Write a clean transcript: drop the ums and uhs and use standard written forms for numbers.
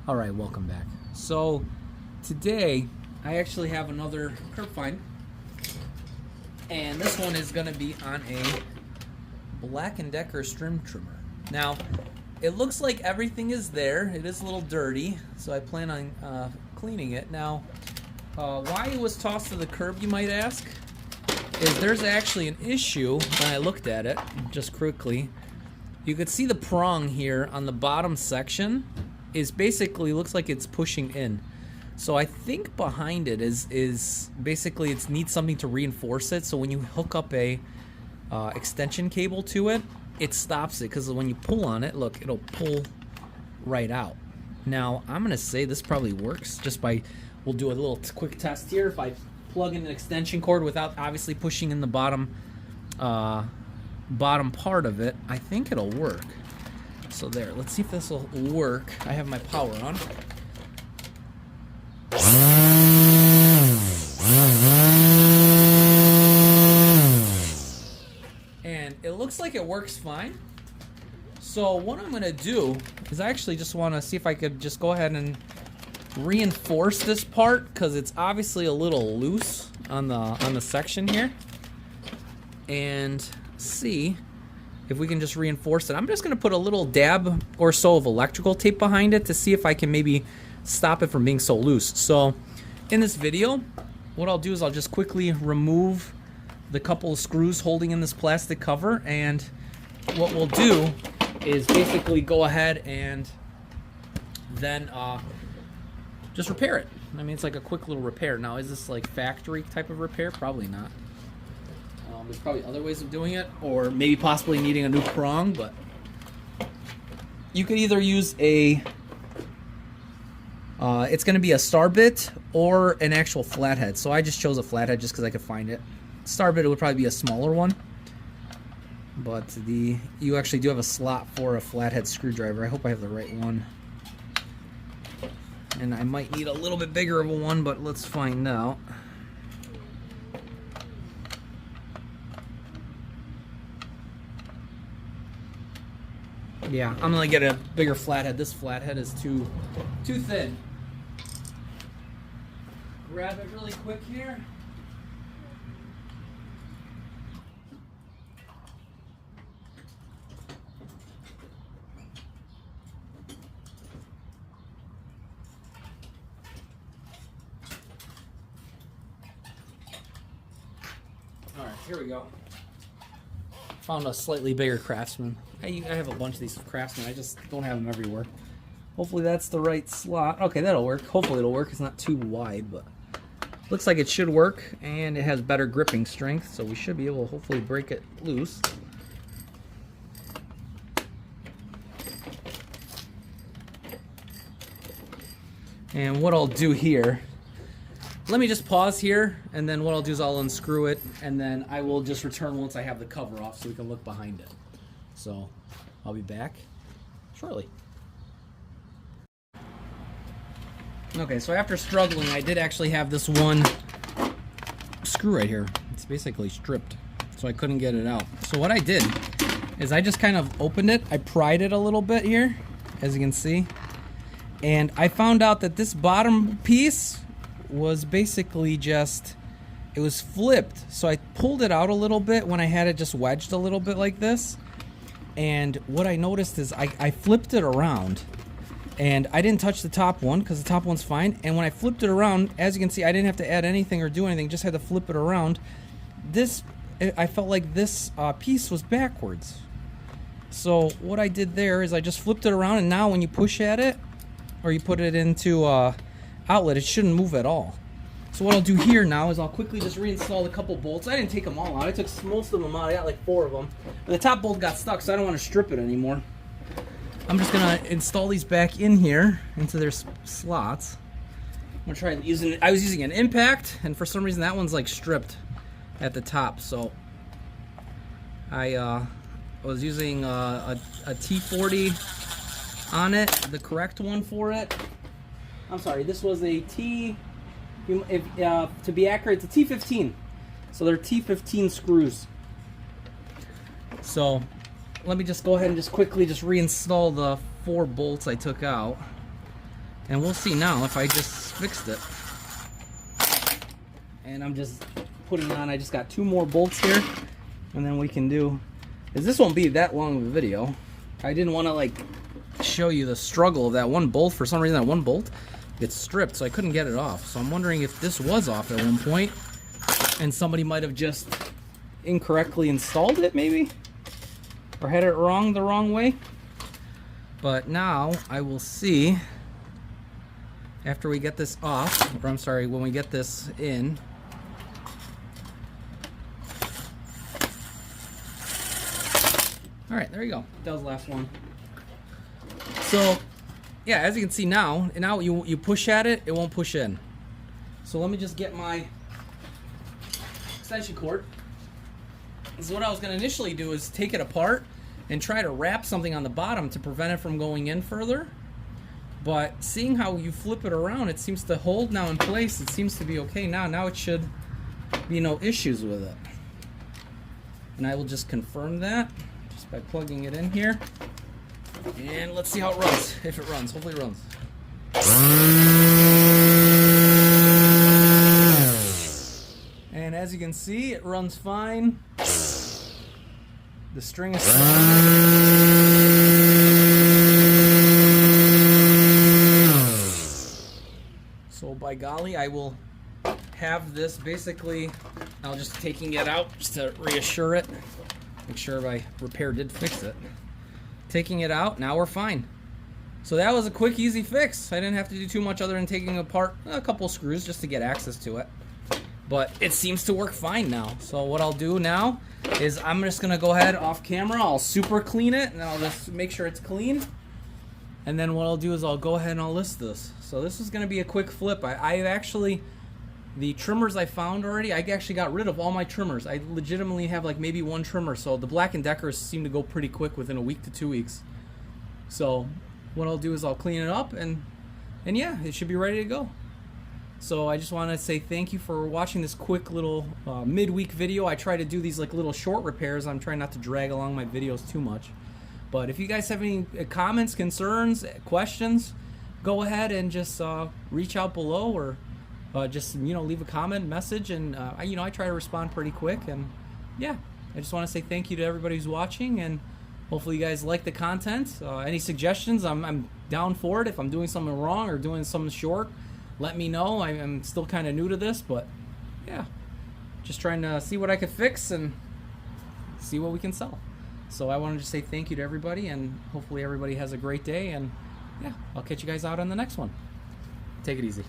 All right, welcome back. So today I actually have another curb find, and this one is going to be on a Black & Decker string trimmer. Now, it looks like everything is there. It is a little dirty, so I plan on cleaning it. Now, why it was tossed to the curb, you might ask, is there's actually an issue when I looked at it, just quickly. You could see the prong here on the bottom section is basically looks like it's pushing in. So I think behind it is basically it needs something to reinforce it. So when you hook up a extension cable to it, it stops it, because when you pull on it, look, it'll pull right out. Now I'm gonna say this probably works just by, we'll do a little quick test here. If I plug in an extension cord without obviously pushing in the bottom part of it, I think it'll work. So there, let's see if this will work. I have my power on. And it looks like it works fine. So what I'm gonna do is I actually just wanna see if I could just go ahead and reinforce this part, because it's obviously a little loose on the section here, and see if we can just reinforce it. I'm just gonna put a little dab or so of electrical tape behind it to see if I can maybe stop it from being so loose. So in this video, what I'll do is I'll just quickly remove the couple of screws holding in this plastic cover, and what we'll do is basically go ahead and then just repair it. I mean, it's like a quick little repair. Now, is this like factory type of repair? Probably not. There's probably other ways of doing it, or maybe possibly needing a new prong, but you could either use a it's going to be a star bit or an actual flathead. So I just chose a flathead just because I could find it. Star bit, it would probably be a smaller one, but you actually do have a slot for a flathead screwdriver. I hope I have the right one, and I might need a little bit bigger of a one, but let's find out. Yeah, I'm gonna get a bigger flathead. This flathead is too thin. Grab it really quick here. All right, here we go. Found a slightly bigger Craftsman. I have a bunch of these Craftsman. I just don't have them everywhere. Hopefully that's the right slot. Okay, that'll work. Hopefully it'll work. It's not too wide, but looks like it should work, and it has better gripping strength, so we should be able to hopefully break it loose. And what I'll do here, let me just pause here, and then what I'll do is I'll unscrew it, and then I will just return once I have the cover off so we can look behind it. So I'll be back shortly. Okay, so after struggling, I did actually have this one screw right here. It's basically stripped, so I couldn't get it out. So what I did is I just kind of opened it. I pried it a little bit here, as you can see, and I found out that this bottom piece was basically just, it was flipped. So I pulled it out a little bit when I had it just wedged a little bit like this, and what I noticed is I flipped it around, and I didn't touch the top one because the top one's fine. And when I flipped it around, as you can see, I didn't have to add anything or do anything, just had to flip it around. I felt like this piece was backwards. So what I did there is I just flipped it around, and now when you push at it or you put it into outlet, it shouldn't move at all. So what I'll do here now is I'll quickly just reinstall a couple bolts. I didn't take them all out. I took most of them out. I got like 4 of them. But the top bolt got stuck, so I don't want to strip it anymore. I'm just going to install these back in here into their slots. I'm going to try using it. I was using an impact, and for some reason that one's like stripped at the top. So I was using a T40 on it, the correct one for it. I'm sorry, this was a to be accurate, it's a T15. So they're T15 screws. So let me just go ahead and just quickly just reinstall the 4 bolts I took out. And we'll see now if I just fixed it. And I'm just putting on, I just got 2 more bolts here, and then we can do, because this won't be that long of a video. I didn't want to like show you the struggle of that one bolt. For some reason that one bolt gets stripped, so I couldn't get it off. So I'm wondering if this was off at one point and somebody might have just incorrectly installed it maybe, or had it the wrong way. But now I will see after we get this off, or I'm sorry, when we get this in. All right, there you go. That was the last one. So, yeah, as you can see now, and now you push at it, it won't push in. So let me just get my extension cord. So what I was going to initially do is take it apart and try to wrap something on the bottom to prevent it from going in further. But seeing how you flip it around, it seems to hold now in place. It seems to be okay now. Now it should be no issues with it. And I will just confirm that just by plugging it in here. And let's see how it runs. If it runs, hopefully it runs. And as you can see, it runs fine. The string is so by golly, I will have this basically, I'll just taking it out just to reassure it. Make sure my repair did fix it. Taking it out, now we're fine. So that was a quick, easy fix. I didn't have to do too much other than taking apart a couple screws just to get access to it. But it seems to work fine now. So what I'll do now is I'm just gonna go ahead off camera, I'll super clean it, and I'll just make sure it's clean. And then what I'll do is I'll go ahead and I'll list this. So this is gonna be a quick flip. I actually, the trimmers I found already, I actually got rid of all my trimmers. I legitimately have like maybe 1 trimmer. So the Black & Deckers seem to go pretty quick within a week to 2 weeks. So what I'll do is I'll clean it up and yeah, it should be ready to go. So I just want to say thank you for watching this quick little midweek video. I try to do these like little short repairs. I'm trying not to drag along my videos too much. But if you guys have any comments, concerns, questions, go ahead and just reach out below, or just leave a comment, message, and I try to respond pretty quick. And yeah, I just want to say thank you to everybody who's watching, and hopefully you guys like the content. Any suggestions, I'm down for it. If I'm doing something wrong or doing something short, let me know. I'm still kind of new to this, but yeah, just trying to see what I could fix and see what we can sell. So I wanted to say thank you to everybody, and hopefully everybody has a great day, and yeah, I'll catch you guys out on the next one. Take it easy.